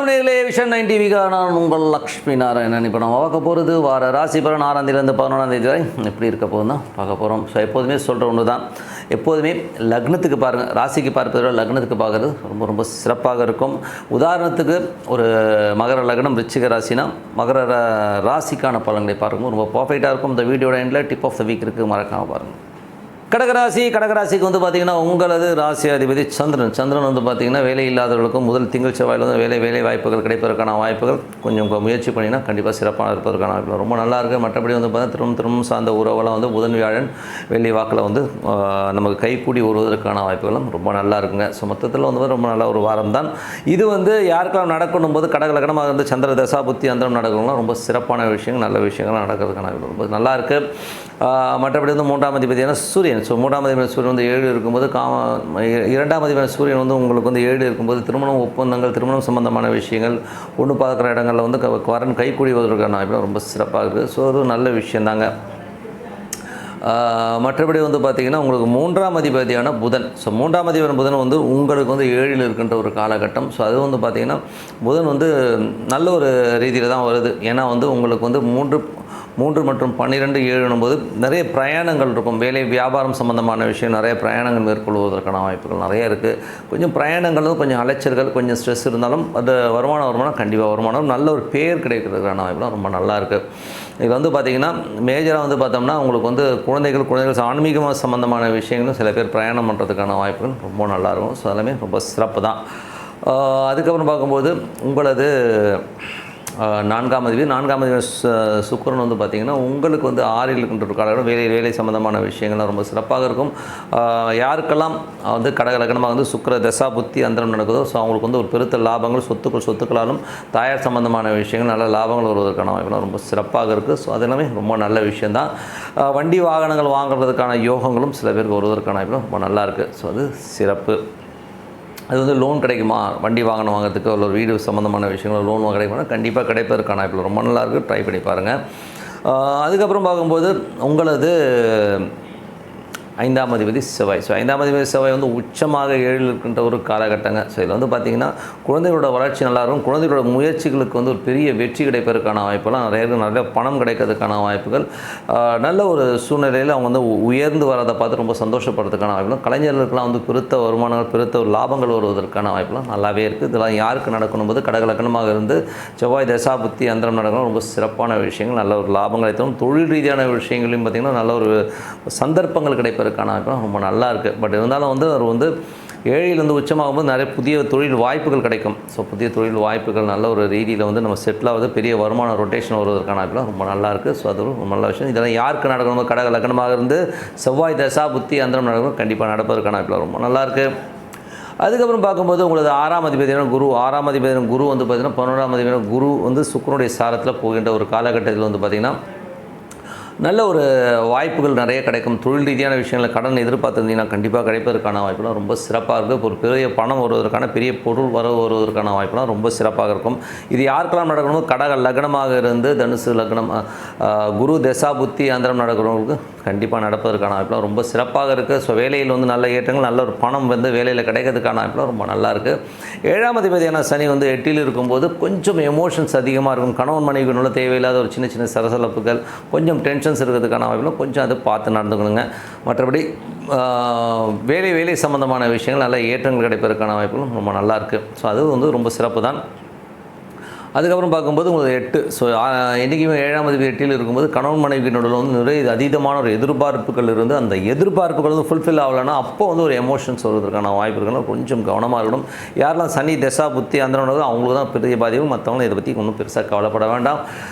வணக்கம் நேயர்களே, விஷன் 9 டிவிக்காக நான் உங்கள் லக்ஷ்மி நாராயணன். இப்போ நம்ம பார்க்க போகிறது வார ராசி பலன் 6ஆம் தேதியிலேருந்து 11ஆம் தேதி வரை எப்படி இருக்க போகுது தான் பார்க்க போகிறோம். ஸோ எப்போதுமே சொல்கிற ஒன்று தான், எப்போதுமே லக்னத்துக்கு பாருங்கள், ராசிக்கு பார்ப்பதை விட லக்னத்துக்கு பார்க்குறது ரொம்ப ரொம்ப சிறப்பாக இருக்கும். உதாரணத்துக்கு ஒரு மகர லக்னம் ரிச்சிக ராசினா மகர ராசிக்கான பலன்களை பார்க்கும்போது ரொம்ப பர்ஃபெக்டாக இருக்கும். இந்த வீடியோட எண்டில் டிப் ஆஃப் த வீக் இருக்குது, மறக்காமல் பாருங்கள். கடகராசிக்கு வந்து பார்த்திங்கன்னா உங்களது ராசி அதிபதி சந்திரன் வந்து பார்த்திங்கன்னா வேலை இல்லாதவர்களுக்கும் முதல் திங்கள் செவ்வாயில் வந்து வேலை வாய்ப்புகள் கிடைப்பதற்கான வாய்ப்புகள் கொஞ்சம் முயற்சி பண்ணிங்கன்னா கண்டிப்பாக சிறப்பாக இருப்பதற்கான வாய்ப்புகள் ரொம்ப நல்லா இருக்குது. மற்றபடி வந்து பார்த்திங்கன்னா திரும்பவும் சார்ந்த உறவெல்லாம் வந்து புதன் வியாழன் வெள்ளி வாக்கில் வந்து நமக்கு கைக்கூடி வருவதற்கான வாய்ப்புகளும் ரொம்ப நல்லா இருக்குங்க. ஸோ மொத்தத்தில் வந்து ரொம்ப நல்ல ஒரு வாரம் தான் இது. வந்து யாருக்கெல்லாம் நடக்கணும் போது கடக லக்னமாக இருந்து சந்திர தசா புத்தி அந்தரம் நடக்கணும்னா ரொம்ப சிறப்பான விஷயங்கள் நல்ல விஷயங்கள்லாம் நடக்கிறதுக்கான ரொம்ப நல்லா இருக்குது. மற்றபடி வந்து 3ஆம் அதிபதியான சூரியன். ஸோ 3ஆம் அதிபதி சூரியன் வந்து 7 இருக்கும்போது 2ஆம் அதிபதி சூரியன் வந்து உங்களுக்கு வந்து 7 இருக்கும்போது திருமணம் ஒப்பந்தங்கள், திருமணம் சம்பந்தமான விஷயங்கள், ஒன்று பார்க்குற இடங்களில் வந்து வரன் கைக்கூடி வருவதற்கான வாய்ப்பு ரொம்ப சிறப்பாக இருக்குது. ஸோ அது நல்ல விஷயந்தாங்க. மற்றபடி வந்து பார்த்திங்கன்னா உங்களுக்கு 3ஆம் அதிபதியான புதன். ஸோ 3ஆம் அதிபதியான புதன் வந்து உங்களுக்கு வந்து 7 இருக்கின்ற ஒரு காலகட்டம். ஸோ அது வந்து பார்த்திங்கன்னா புதன் வந்து நல்ல ஒரு ரீதியில் தான் வருது. ஏன்னா வந்து உங்களுக்கு வந்து 3 மற்றும் 12 7 போது நிறைய பிரயாணங்கள் இருக்கும். வேலை வியாபாரம் சம்மந்தமான விஷயம், நிறைய பிரயாணங்கள் மேற்கொள்வதற்கான வாய்ப்புகள் நிறைய இருக்குது. கொஞ்சம் பிரயாணங்கள் கொஞ்சம் அலைச்சல்கள், கொஞ்சம் ஸ்ட்ரெஸ் இருந்தாலும் அது வருமானம் கண்டிப்பாக வருமானம் நல்ல ஒரு பேர் கிடைக்கிறதுக்கான வாய்ப்புலாம் ரொம்ப நல்லா இருக்குது. இதில் வந்து பார்த்திங்கன்னா மேஜராக வந்து பார்த்தோம்னா உங்களுக்கு வந்து குழந்தைகள் ஆன்மீகமாக சம்மந்தமான விஷயங்களும் சில பேர் பிரயாணம் பண்ணுறதுக்கான வாய்ப்புகள் ரொம்ப நல்லாயிருக்கும். ஸோ அதெல்லாமே ரொம்ப சிறப்பு தான். அதுக்கப்புறம் பார்க்கும்போது உங்களது 4ஆம் அதிபதி சுக்கிரன் வந்து பார்த்திங்கன்னா உங்களுக்கு வந்து 6 இருக்கின்ற ஒரு காலகட்டம் வேலை சம்மந்தமான விஷயங்கள்லாம் ரொம்ப சிறப்பாக இருக்கும். யாருக்கெல்லாம் வந்து கடக லக்னமாக வந்து சுக்கிர தசா புத்தி அந்தரம் நடக்குதோ ஸோ அவங்களுக்கு வந்து ஒரு பெருத்த லாபங்கள் சொத்துக்களாலும் தாயார் சம்மந்தமான விஷயங்கள் நல்ல லாபங்கள் வருவதற்கான வாய்ப்புலாம் ரொம்ப சிறப்பாக இருக்குது. ஸோ அது எல்லாமே ரொம்ப நல்ல விஷயந்தான். வண்டி வாகனங்கள் வாங்குறதுக்கான யோகங்களும் சில பேருக்கு வருவதற்கான வாய்ப்புலாம் ரொம்ப நல்லா இருக்குது. ஸோ அது சிறப்பு. அது வந்து லோன் கிடைக்குமா, வண்டி வாகனம் வாங்குறதுக்கு ஒரு வீடு சம்மந்தமான விஷயங்கள் லோன் கிடைக்குமா, கண்டிப்பாக கிடைப்பதற்கான வாய்ப்பு ரொம்ப நல்லாயிருக்கு. ட்ரை பண்ணி பாருங்கள். அதுக்கப்புறம் பார்க்கும்போது உங்களது 5ஆம் அதிபதி செவ்வாய். ஸோ 5ஆம் அதிபதி செவ்வாய் வந்து உச்சமாக 7 இருக்கின்ற ஒரு காலகட்டங்க. ஸோ இதில் வந்து பார்த்திங்கன்னா குழந்தைகளோட வளர்ச்சி நல்லாயிருக்கும். குழந்தைகளோட முயற்சிகளுக்கு வந்து ஒரு பெரிய வெற்றி கிடைப்பதற்கான வாய்ப்புலாம் நிறைய பணம் கிடைக்கிறதுக்கான வாய்ப்புகள், நல்ல ஒரு சூழ்நிலையில் அவங்க வந்து உயர்ந்து வரதை பார்த்து ரொம்ப சந்தோஷப்படுறதுக்கான வாய்ப்புலாம், கலைஞர்களுக்கெல்லாம் வந்து பெருத்த வருமானங்கள் பெருத்த ஒரு லாபங்கள் வருவதற்கான வாய்ப்புலாம் நல்லாவே இருக்குது. இதெல்லாம் யாருக்கு நடக்கணும் போது கடக லக்னமாக இருந்து செவ்வாய் தசா புத்தி அந்தரம் நடக்கணும் ரொம்ப சிறப்பான விஷயங்கள், நல்ல ஒரு லாபங்களை தரும். தொழில் ரீதியான விஷயங்களையும் பார்த்திங்கன்னா நல்ல ஒரு சந்தர்ப்பங்கள் கிடைப்பதற்கான வாய்ப்புலாம் ரொம்ப நல்லா இருக்குது. பட் இருந்தாலும் வந்து அவர் வந்து 7 உச்சமாகும்போது நிறைய புதிய தொழில் வாய்ப்புகள் கிடைக்கும். ஸோ புதிய தொழில் வாய்ப்புகள் நல்ல ஒரு ரீதியில் வந்து நம்ம செட்டிலாவது பெரிய வருமான ரொட்டேஷன் வருவதற்கான வாய்ப்புலாம் ரொம்ப நல்லா இருக்குது. ஸோ அது ஒரு நல்ல விஷயம். இதெல்லாம் யாருக்கு நடக்கணும் கடக லக்னமாக இருந்து செவ்வாய் தசா புத்தி அந்தரம் நடக்கணும் கண்டிப்பாக நடப்பதற்கான வாய்ப்புலாம் ரொம்ப நல்லாயிருக்கு. அதுக்கப்புறம் பார்க்கும்போது உங்களுக்கு 6ஆம் அதிபதியான குரு வந்து பார்த்திங்கன்னா 11ஆம் அதிபதியான குரு வந்து சுக்கிரனுடைய சாரத்தில் போகின்ற ஒரு காலகட்டத்தில் வந்து பார்த்திங்கன்னா நல்ல ஒரு வாய்ப்புகள் நிறைய கிடைக்கும். தொழில் ரீதியான விஷயங்களை கடன் எதிர்பார்த்துருந்தீங்கன்னா கண்டிப்பாக கிடைப்பதற்கான வாய்ப்புலாம் ரொம்ப சிறப்பாக இருக்குது. ஒரு பெரிய பணம் வருவதற்கான பெரிய பொருள் வருவதற்கான வாய்ப்புலாம் ரொம்ப சிறப்பாக இருக்கும். இது யாருக்கெல்லாம் நடக்கணும், கடக லக்னமாக இருந்து தனுசு லக்னம் குரு தசா புத்தி அந்தரம் நடக்கிறவங்களுக்கு கண்டிப்பாக நடப்பதற்கான வாய்ப்புலாம் ரொம்ப சிறப்பாக இருக்குது. ஸோ வேலையில் வந்து நல்ல ஏற்றங்கள், நல்ல ஒரு பணம் வந்து வேலையில் கிடைக்கிறதுக்கான வாய்ப்புலாம் ரொம்ப நல்லா இருக்குது. 7ஆம் அதிபதியான சனி வந்து 8 இருக்கும்போது கொஞ்சம் எமோஷன்ஸ் அதிகமாக இருக்கும். கணவன் மனைவிக்குள்ள தேவையில்லாத ஒரு சின்ன சலசலப்புகள், கொஞ்சம் டென்ஷன்ஸ் இருக்கிறதுக்கான வாய்ப்புலாம் கொஞ்சம் அதை பார்த்து நடந்துக்கணுங்க. மற்றபடி வேலை சம்மந்தமான விஷயங்கள் நல்ல ஏற்றங்கள் கிடைப்பதற்கான வாய்ப்புகளும் ரொம்ப நல்லா இருக்குது. ஸோ அது வந்து ரொம்ப சிறப்பு தான். அதுக்கப்புறம் பார்க்கும்போது உங்களுக்கு 8. ஸோ என்றைக்குமே 7ஆம் அதிபதி 8 இருக்கும்போது கணவன் மனைவியினோட வந்து நிறைய அதீதமான ஒரு எதிர்பார்ப்புகள் இருந்து அந்த எதிர்பார்ப்புகள் வந்து ஃபுல்ஃபில் ஆகலைன்னா அப்போ வந்து ஒரு எமோஷன்ஸ் வருவதற்கான வாய்ப்பு இருக்குன்னா கொஞ்சம் கவனமாக இருக்கணும். யாரெல்லாம் சனி தசா புத்தி அந்த அவங்களுக்கு தான் பெரிய பாதிப்பு, மற்றவங்களும் இதை பற்றி ஒன்றும் பெருசாக கவலைப்பட வேண்டாம்.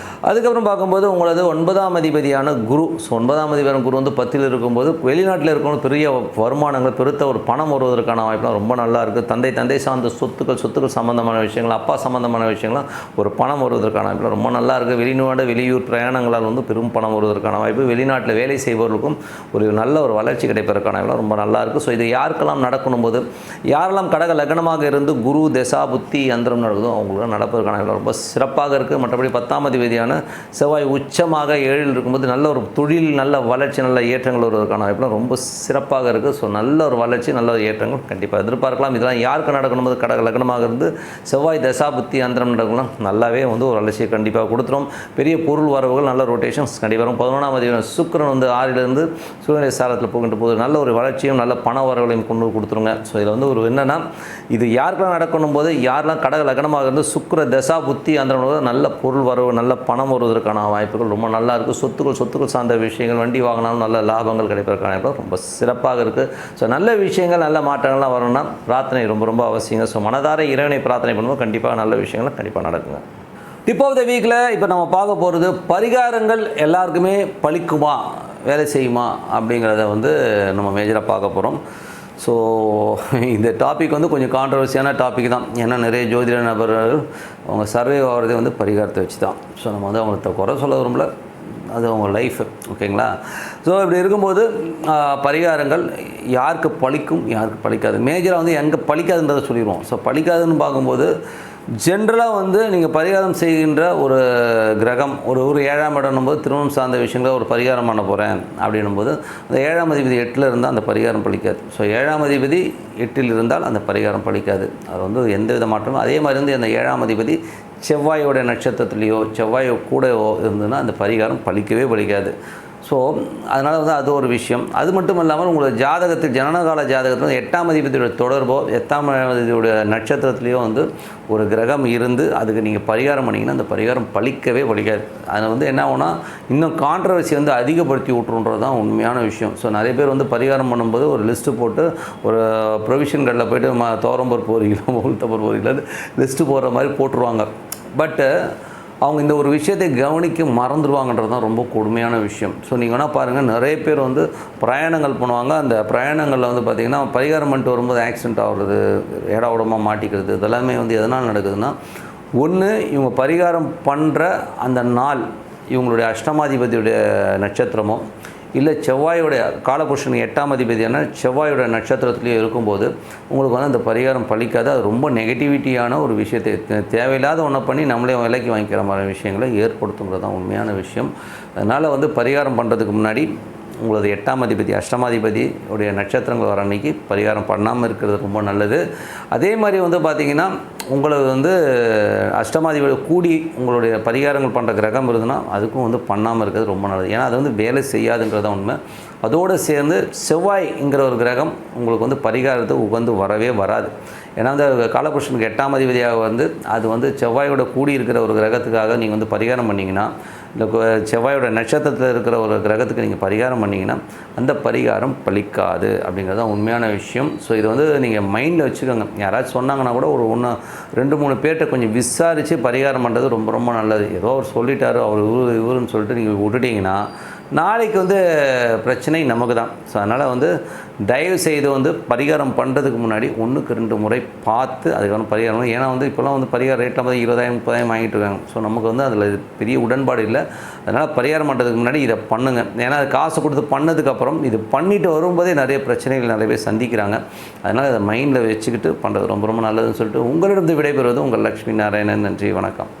அதுக்கப்புறம் பார்க்கும்போது உங்களது 9ஆம் அதிபதியான குரு. ஸோ 9ஆம் அதிபதியான குரு வந்து 10 இருக்கும்போது வெளிநாட்டில் இருக்கணும் பெரிய வருமானங்கள் பெருத்த ஒரு பணம் வருவதற்கான வாய்ப்புலாம் ரொம்ப நல்லா இருக்குது. தந்தை சார்ந்த சொத்துக்கள் சம்மந்தமான விஷயங்கள், அப்பா சம்மந்தமான விஷயங்கள்லாம் ஒரு பணம் வருவதற்கான வாய்ப்பு ரொம்ப நல்லா இருக்குது. வெளியூர் பிரயாணங்களால் வந்து பெரும் பணம் வருவதற்கான வாய்ப்பு, வெளிநாட்டில் வேலை செய்பவர்களுக்கும் ஒரு நல்ல ஒரு வளர்ச்சி கிடைப்பதற்கான வாய்ப்பு ரொம்ப நல்லா இருக்குது. ஸோ இது யாருக்கெல்லாம் நடக்கணும் போது யாரெல்லாம் கடக லக்னமாக இருந்து குரு தசா புத்தி அந்தரம் நடக்குதோ அவங்களுக்கு நடப்பதற்கான வாய்ப்பு ரொம்ப சிறப்பாக இருக்குது. மற்றபடி 10ஆம் அதிபதியான பார்த்திங்கன்னா செவ்வாய் உச்சமாக 7ல் இருக்கும்போது நல்ல ஒரு தொழில், நல்ல வளர்ச்சி, நல்ல ஏற்றங்கள் வருவதற்கான வாய்ப்புலாம் ரொம்ப சிறப்பாக இருக்குது. ஸோ நல்ல ஒரு வளர்ச்சி, நல்ல ஒரு ஏற்றங்கள் கண்டிப்பாக எதிர்பார்க்கலாம். இதெல்லாம் யாருக்கு நடக்கணும்போது கடக லக்னமாக இருந்து செவ்வாய் தசாபுத்தி அந்தரம் நடக்கலாம் நல்லாவே வந்து ஒரு வளர்ச்சியை கண்டிப்பாக கொடுத்துரும். பெரிய பொருள் வரவுகள், நல்ல ரொட்டேஷன்ஸ் கண்டிப்பாக வரும். 11ஆம் தேதி சுக்கிரன் வந்து 6லிருந்து சூழ்நிலை சாரத்தில் போகின்ற போது நல்ல ஒரு வளர்ச்சியும் நல்ல பண வரவுகளையும் கொண்டு கொடுத்துருங்க. ஸோ இதில் வந்து ஒரு என்னென்னா இது யாருக்கெல்லாம் நடக்கணும் போது யாரெல்லாம் கடக லக்னமாக இருந்து சுக்கிர தசா புத்தி அந்த நல்ல பொருள் வரவு, நல்ல பணம் வருவதற்கான வாய்ப்புகள் ரொம்ப நல்லா இருக்குது. சொத்துக்கள் சார்ந்த விஷயங்கள், வண்டி வாங்கினாலும் நல்ல லாபங்கள் கிடைப்பதற்கான வாய்ப்புகள் ரொம்ப சிறப்பாக இருக்குது. ஸோ நல்ல விஷயங்கள், நல்ல மாற்றங்கள்லாம் வரணும்னா பிரார்த்தனை ரொம்ப ரொம்ப அவசியங்க. ஸோ மனதார இறைவனை பிரார்த்தனை பண்ணும்போது கண்டிப்பாக நல்ல விஷயங்கள் கண்டிப்பாக நடக்குங்க. டிப் ஆஃப் த வீக்கில் இப்போ நம்ம பார்க்க போகிறது பரிகாரங்கள் எல்லாருக்குமே பலிக்குமா, வேலை செய்யுமா அப்படிங்கிறத வந்து நம்ம மேஜராக பார்க்க போகிறோம். ஸோ இந்த டாபிக் வந்து கொஞ்சம் கான்ட்ரவர்சியான டாபிக் தான். ஏன்னா நிறைய ஜோதிட நபர்கள் அவங்க சர்வே ஆகிறதே வந்து பரிகாரத்தை வச்சு தான். ஸோ நம்ம வந்து அவங்கள்ட்ட குறை சொல்ல விரும்பல, அது அவங்க லைஃப், ஓகேங்களா? ஸோ இப்படி இருக்கும்போது பரிகாரங்கள் யாருக்கு பலிக்கும், யாருக்கு பலிக்காது, மேஜராக வந்து எங்கே பலிக்காதுன்றதை சொல்லிடுவோம். ஸோ பலிக்காதுன்னு பார்க்கும்போது ஜென்ரலாக வந்து நீங்கள் பரிகாரம் செய்கின்ற ஒரு கிரகம் ஒரு 7ஆம் இடம்னும்போது திருமணம் சார்ந்த விஷயங்களை ஒரு பரிகாரம் பண்ண போகிறேன் அப்படின்னும்போது அந்த 7ஆம் அதிபதி 8ல் இருந்தால் அந்த பரிகாரம் பலிக்காது. ஸோ 7ஆம் அதிபதி 8ல் இருந்தால் அந்த பரிகாரம் பலிக்காது. அது வந்து எந்த வித மாற்றமும். அதே மாதிரி வந்து அந்த 7ஆம் அதிபதி செவ்வாயோட நட்சத்திரத்துலேயோ செவ்வாயோ கூடவோ இருந்ததுன்னா அந்த பரிகாரம் பலிக்கவே பலிக்காது. ஸோ அதனால் வந்து அது ஒரு விஷயம். அது மட்டும் இல்லாமல் உங்களோட ஜாதகத்தில் ஜனனகால ஜாதகத்தில் 8ஆம் அதிபதியோட தொடர்போ 8ஆம் அதிபதியோட நட்சத்திரத்துலேயோ வந்து ஒரு கிரகம் இருந்து அதுக்கு நீங்கள் பரிகாரம் பண்ணிங்கன்னா அந்த பரிகாரம் பலிக்கவே பலிக்காது. அதில் வந்து என்ன ஆகுனா இன்னும் கான்ட்ரவர்சி வந்து அதிகப்படுத்தி விட்ருன்றது தான் உண்மையான விஷயம். ஸோ நிறைய பேர் வந்து பரிகாரம் பண்ணும்போது ஒரு லிஸ்ட்டு போட்டு ஒரு ப்ரொவிஷன் கடையில் போய்ட்டு தோரம்பருப்பு 1 கிலோ உளுத்தம்பருப்பு 1 கிலோ லிஸ்ட்டு போடுற மாதிரி போட்டுருவாங்க. பட்டு அவங்க இந்த ஒரு விஷயத்தை கவனிக்க மறந்துடுவாங்கன்றது தான் ரொம்ப கொடுமையான விஷயம். ஸோ நீங்கள் வேணால் பாருங்கள், நிறைய பேர் வந்து பிரயாணங்கள் பண்ணுவாங்க. அந்த பிரயாணங்களில் வந்து பார்த்திங்கன்னா பரிகாரம் பண்ணிட்டு வரும்போது ஆக்சிடென்ட் ஆகுறது, இட உடமாக மாட்டிக்கிறது, இதெல்லாமே வந்து எதனால் நடக்குதுன்னா, ஒன்று இவங்க பரிகாரம் பண்ணுற அந்த நாள் இவங்களுடைய அஷ்டமாதிபதியுடைய நட்சத்திரமோ இல்லை செவ்வாயோடைய காலபுருஷன் 8ஆம் அதிபதியான செவ்வாயோட நட்சத்திரத்துலேயே இருக்கும்போது உங்களுக்கு வந்து அந்த பரிகாரம் பலிக்காது. அது ரொம்ப நெகட்டிவிட்டியான ஒரு விஷயத்தை தேவையில்லாத ஒன்றை பண்ணி நம்மளே விலைக்கு வாங்கிக்கிற மாதிரி விஷயங்களை ஏற்படுத்துங்கிறது தான் உண்மையான விஷயம். அதனால் வந்து பரிகாரம் பண்ணுறதுக்கு முன்னாடி உங்களது 8ஆம் அதிபதி அஷ்டமாதிபதி உடைய நட்சத்திரங்கள் வர அன்றைக்கி பரிகாரம் பண்ணாமல் இருக்கிறது ரொம்ப நல்லது. அதே மாதிரி வந்து பார்த்திங்கன்னா உங்களுக்கு வந்து அஷ்டமாதிபதி கூடி உங்களுடைய பரிகாரங்கள் பண்ணுற கிரகம் இருந்ததுன்னா அதுக்கும் வந்து பண்ணாமல் இருக்கிறது ரொம்ப நல்லது. ஏன்னா அது வந்து வேலை செய்யாதுங்கிறது தான் உண்மை. அதோடு சேர்ந்து செவ்வாய்ங்கிற ஒரு கிரகம் உங்களுக்கு வந்து பரிகாரத்தை உகந்து வரவே வராது. ஏன்னா அந்த காலபுருஷனுக்கு 8ஆம் அதிபதியாக வந்து அது வந்து செவ்வாயோட கூடி இருக்கிற ஒரு கிரகத்துக்காக நீங்கள் வந்து பரிகாரம் பண்ணிங்கன்னா, இந்த செவ்வாயோட நட்சத்திரத்தில் இருக்கிற ஒரு கிரகத்துக்கு நீங்கள் பரிகாரம் பண்ணிங்கன்னா அந்த பரிகாரம் பலிக்காது அப்படிங்கிறது தான் உண்மையான விஷயம். ஸோ இது வந்து நீங்கள் மைண்டில் வச்சுக்கோங்க. யாராச்சும் சொன்னாங்கன்னா கூட ஒரு 2-3 பேர்கிட்ட கொஞ்சம் விசாரித்து பரிகாரம் பண்ணுறது ரொம்ப ரொம்ப நல்லது. ஏதோ அவர் சொல்லிட்டாரு, அவர் இவருன்னு சொல்லிட்டு நீங்கள் விட்டுட்டிங்கன்னா நாளைக்கு வந்து பிரச்சனை நமக்கு தான். ஸோ அதனால் வந்து தயவு செய்து வந்து பரிகாரம் பண்ணுறதுக்கு முன்னாடி 1-2 முறை பார்த்து அதுக்கான பரிகாரம். ஏன்னா வந்து இப்போலாம் வந்து பரிகார ரேட்டில் வந்து 20,000-30,000 வாங்கிட்டு இருக்காங்க. ஸோ நமக்கு வந்து அதில் பெரிய உடன்பாடு இல்லை. அதனால் பரிகாரம் பண்ணுறதுக்கு முன்னாடி இதை பண்ணுங்கள். ஏன்னா அது காசு கொடுத்து பண்ணதுக்கப்புறம் இது பண்ணிட்டு வரும்போதே நிறைய பிரச்சனைகள் நிறைய பேர் சந்திக்கிறாங்க. அதனால் அதை மைண்டில் வச்சுக்கிட்டு பண்ணுறது ரொம்ப ரொம்ப நல்லதுன்னு சொல்லிட்டு உங்களிடம் விடைபெறுவது உங்கள் லக்ஷ்மி நாராயணன். நன்றி, வணக்கம்.